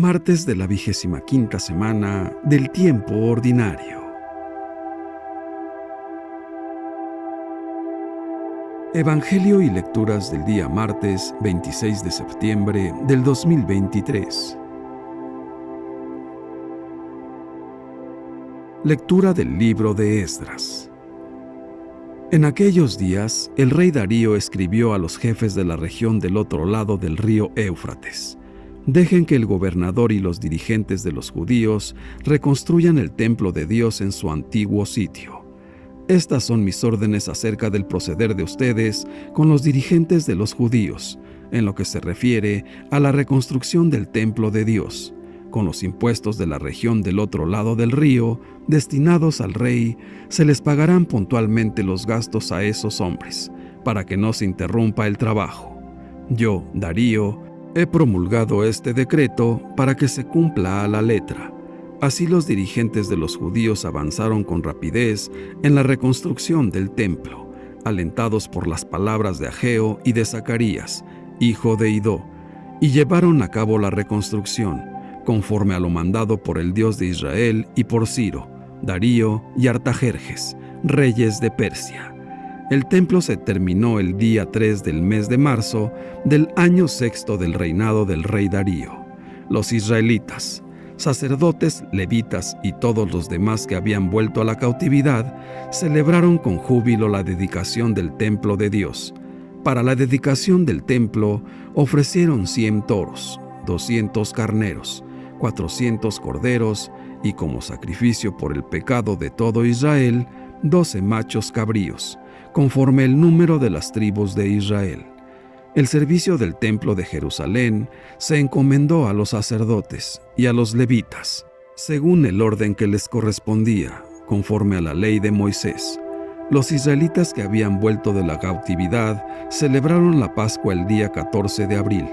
Martes de la 25ª semana del tiempo ordinario. Evangelio y lecturas del día martes 26 de septiembre del 2023. Lectura del libro de Esdras. En aquellos días, el rey Darío escribió a los jefes de la región del otro lado del río Éufrates: dejen que el gobernador y los dirigentes de los judíos reconstruyan el templo de Dios en su antiguo sitio. Estas son mis órdenes acerca del proceder de ustedes con los dirigentes de los judíos, en lo que se refiere a la reconstrucción del templo de Dios. Con los impuestos de la región del otro lado del río, destinados al rey, se les pagarán puntualmente los gastos a esos hombres, para que no se interrumpa el trabajo. Yo, Darío, he promulgado este decreto para que se cumpla a la letra. Así los dirigentes de los judíos avanzaron con rapidez en la reconstrucción del templo, alentados por las palabras de Ageo y de Zacarías, hijo de Idó, y llevaron a cabo la reconstrucción, conforme a lo mandado por el Dios de Israel y por Ciro, Darío y Artajerjes, reyes de Persia. El templo se terminó el día 3 del mes de marzo del año 6 del reinado del rey Darío. Los israelitas, sacerdotes, levitas y todos los demás que habían vuelto a la cautividad, celebraron con júbilo la dedicación del templo de Dios. Para la dedicación del templo ofrecieron 100 toros, 200 carneros, 400 corderos y, como sacrificio por el pecado de todo Israel, 12 machos cabríos, conforme el número de las tribus de Israel. El servicio del templo de Jerusalén se encomendó a los sacerdotes y a los levitas, según el orden que les correspondía, conforme a la ley de Moisés. Los israelitas que habían vuelto de la cautividad celebraron la Pascua el día 14 de abril.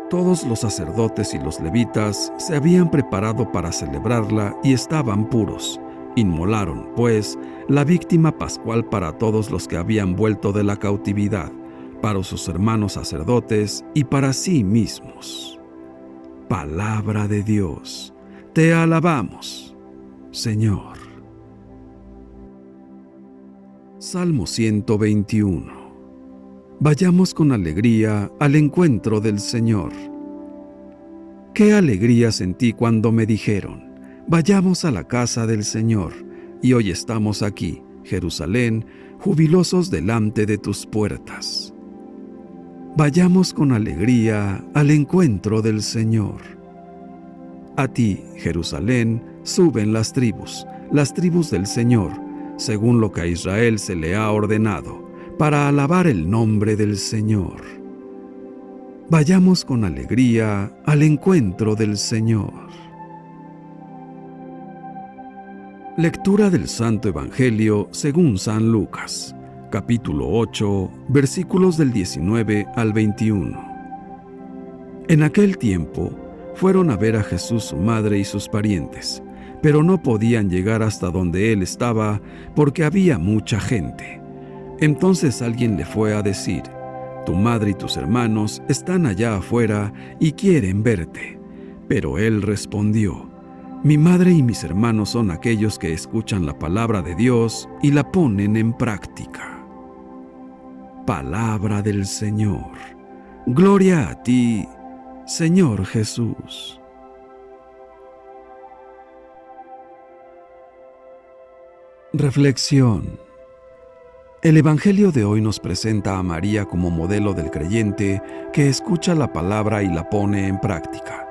Todos los sacerdotes y los levitas se habían preparado para celebrarla y estaban puros. Inmolaron, pues, la víctima pascual para todos los que habían vuelto de la cautividad, para sus hermanos sacerdotes y para sí mismos. Palabra de Dios. Te alabamos, Señor. Salmo 121. Vayamos con alegría al encuentro del Señor. Qué alegría sentí cuando me dijeron: vayamos a la casa del Señor, y hoy estamos aquí, Jerusalén, jubilosos delante de tus puertas. Vayamos con alegría al encuentro del Señor. A ti, Jerusalén, suben las tribus del Señor, según lo que a Israel se le ha ordenado, para alabar el nombre del Señor. Vayamos con alegría al encuentro del Señor. Lectura del Santo Evangelio según San Lucas, capítulo 8, versículos del 19 al 21. En aquel tiempo fueron a ver a Jesús su madre y sus parientes, pero no podían llegar hasta donde él estaba porque había mucha gente. Entonces alguien le fue a decir: tu madre y tus hermanos están allá afuera y quieren verte. Pero él respondió: mi madre y mis hermanos son aquellos que escuchan la palabra de Dios y la ponen en práctica. Palabra del Señor. Gloria a ti, Señor Jesús. Reflexión. El Evangelio de hoy nos presenta a María como modelo del creyente que escucha la palabra y la pone en práctica,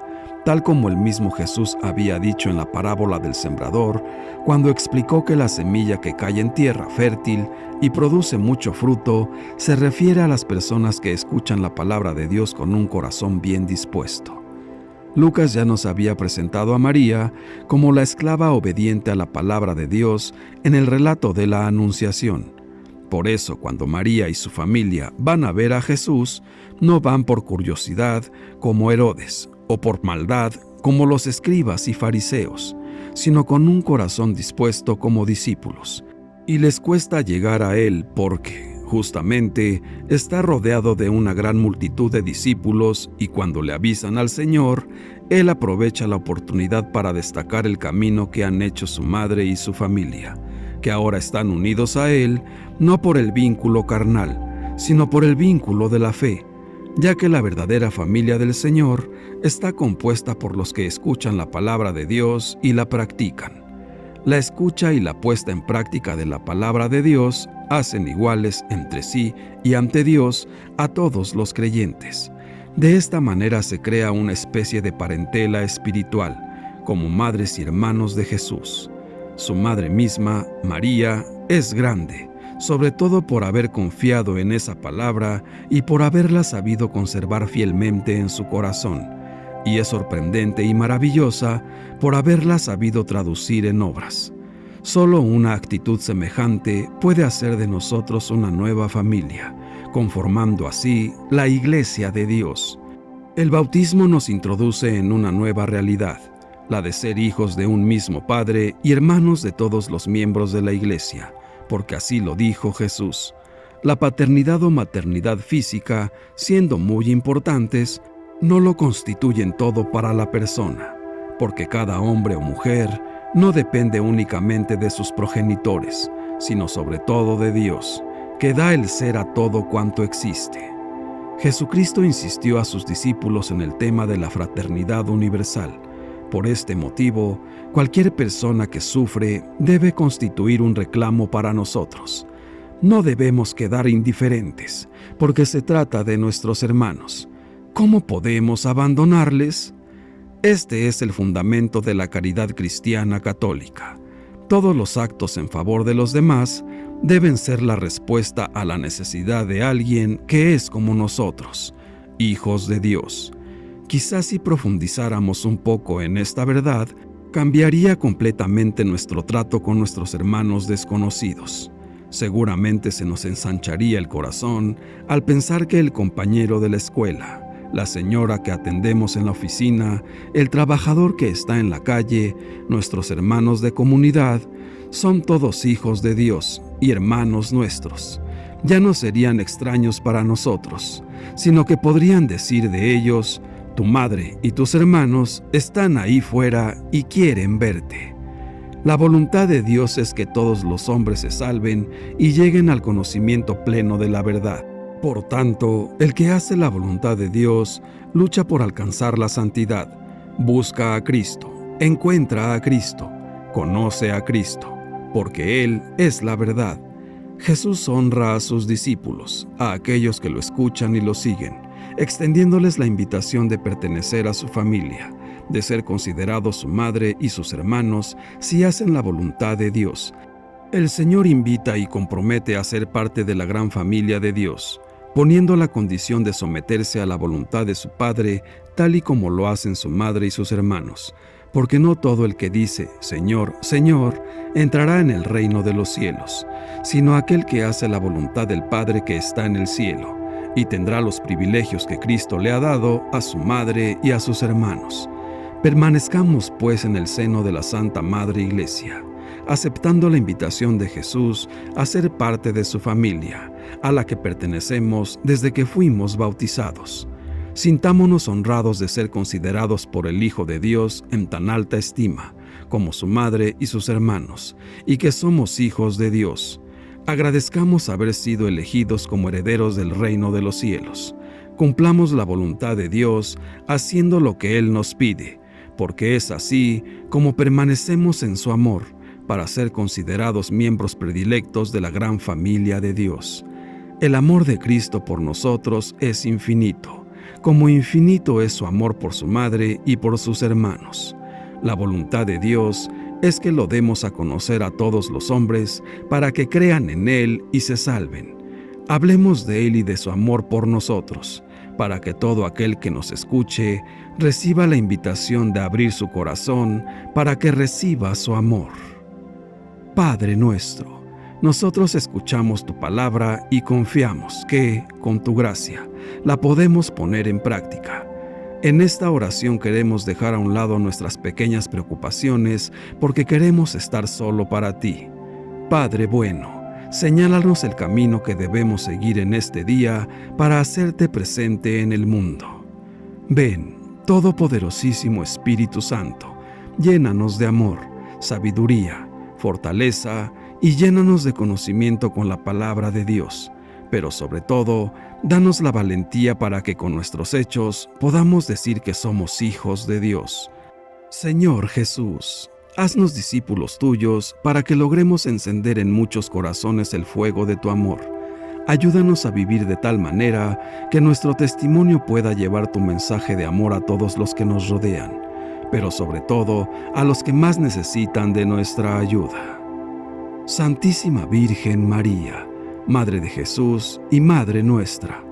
tal como el mismo Jesús había dicho en la parábola del sembrador, cuando explicó que la semilla que cae en tierra fértil y produce mucho fruto se refiere a las personas que escuchan la palabra de Dios con un corazón bien dispuesto. Lucas ya nos había presentado a María como la esclava obediente a la palabra de Dios en el relato de la Anunciación. Por eso, cuando María y su familia van a ver a Jesús, no van por curiosidad como Herodes, o por maldad como los escribas y fariseos, sino con un corazón dispuesto como discípulos. Y les cuesta llegar a él porque, Justamente está rodeado de una gran multitud de discípulos y cuando le avisan al Señor, Él aprovecha la oportunidad para destacar el camino que han hecho su madre y su familia, que ahora están unidos a Él no por el vínculo carnal, sino por el vínculo de la fe, ya que la verdadera familia del Señor está compuesta por los que escuchan la palabra de Dios y la practican. La escucha y la puesta en práctica de la palabra de Dios hacen iguales entre sí y ante Dios a todos los creyentes. De esta manera se crea una especie de parentela espiritual, como madres y hermanos de Jesús. Su madre misma, María, es grande, sobre todo por haber confiado en esa palabra y por haberla sabido conservar fielmente en su corazón, y es sorprendente y maravillosa por haberla sabido traducir en obras. Solo una actitud semejante puede hacer de nosotros una nueva familia, conformando así la Iglesia de Dios. El bautismo nos introduce en una nueva realidad, la de ser hijos de un mismo Padre y hermanos de todos los miembros de la Iglesia, porque así lo dijo Jesús. La paternidad o maternidad física, siendo muy importantes, no lo constituyen todo para la persona, porque cada hombre o mujer no depende únicamente de sus progenitores, sino sobre todo de Dios, que da el ser a todo cuanto existe. Jesucristo insistió a sus discípulos en el tema de la fraternidad universal. Por este motivo, cualquier persona que sufre debe constituir un reclamo para nosotros. No debemos quedar indiferentes, porque se trata de nuestros hermanos. ¿Cómo podemos abandonarles? Este es el fundamento de la caridad cristiana católica. Todos los actos en favor de los demás deben ser la respuesta a la necesidad de alguien que es como nosotros, hijos de Dios. Quizás si profundizáramos un poco en esta verdad, cambiaría completamente nuestro trato con nuestros hermanos desconocidos. Seguramente se nos ensancharía el corazón al pensar que el compañero de la escuela, la señora que atendemos en la oficina, el trabajador que está en la calle, nuestros hermanos de comunidad, son todos hijos de Dios y hermanos nuestros. Ya no serían extraños para nosotros, sino que podrían decir de ellos: tu madre y tus hermanos están ahí fuera y quieren verte. La voluntad de Dios es que todos los hombres se salven y lleguen al conocimiento pleno de la verdad. Por tanto, el que hace la voluntad de Dios lucha por alcanzar la santidad, busca a Cristo, encuentra a Cristo, conoce a Cristo, porque Él es la verdad. Jesús honra a sus discípulos, a aquellos que lo escuchan y lo siguen, extendiéndoles la invitación de pertenecer a su familia, de ser considerados su madre y sus hermanos si hacen la voluntad de Dios. El Señor invita y compromete a ser parte de la gran familia de Dios, poniendo la condición de someterse a la voluntad de su Padre, tal y como lo hacen su madre y sus hermanos, porque no todo el que dice Señor, Señor, entrará en el reino de los cielos, sino aquel que hace la voluntad del Padre que está en el cielo, y tendrá los privilegios que Cristo le ha dado a su madre y a sus hermanos. Permanezcamos pues en el seno de la Santa Madre Iglesia, aceptando la invitación de Jesús a ser parte de su familia, a la que pertenecemos desde que fuimos bautizados. Sintámonos honrados de ser considerados por el Hijo de Dios en tan alta estima, como su madre y sus hermanos, y que somos hijos de Dios. Agradezcamos haber sido elegidos como herederos del reino de los cielos. Cumplamos la voluntad de Dios haciendo lo que Él nos pide, porque es así como permanecemos en su amor, para ser considerados miembros predilectos de la gran familia de Dios. El amor de Cristo por nosotros es infinito, como infinito es su amor por su madre y por sus hermanos. La voluntad de Dios es que lo demos a conocer a todos los hombres para que crean en Él y se salven. Hablemos de Él y de su amor por nosotros, para que todo aquel que nos escuche reciba la invitación de abrir su corazón para que reciba su amor. Padre nuestro, nosotros escuchamos tu palabra y confiamos que, con tu gracia, la podemos poner en práctica. En esta oración queremos dejar a un lado nuestras pequeñas preocupaciones porque queremos estar solo para ti. Padre bueno, señálanos el camino que debemos seguir en este día para hacerte presente en el mundo. Ven, Todopoderosísimo Espíritu Santo, llénanos de amor, sabiduría, fortaleza y llénanos de conocimiento con la palabra de Dios, pero sobre todo, danos la valentía para que con nuestros hechos podamos decir que somos hijos de Dios. Señor Jesús, haznos discípulos tuyos para que logremos encender en muchos corazones el fuego de tu amor. Ayúdanos a vivir de tal manera que nuestro testimonio pueda llevar tu mensaje de amor a todos los que nos rodean, pero sobre todo a los que más necesitan de nuestra ayuda. Santísima Virgen María, Madre de Jesús y Madre nuestra,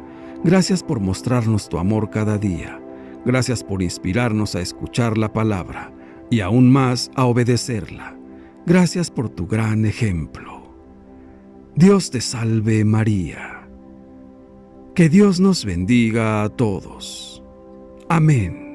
gracias por mostrarnos tu amor cada día. Gracias por inspirarnos a escuchar la palabra y aún más a obedecerla. Gracias por tu gran ejemplo. Dios te salve María. Que Dios nos bendiga a todos. Amén.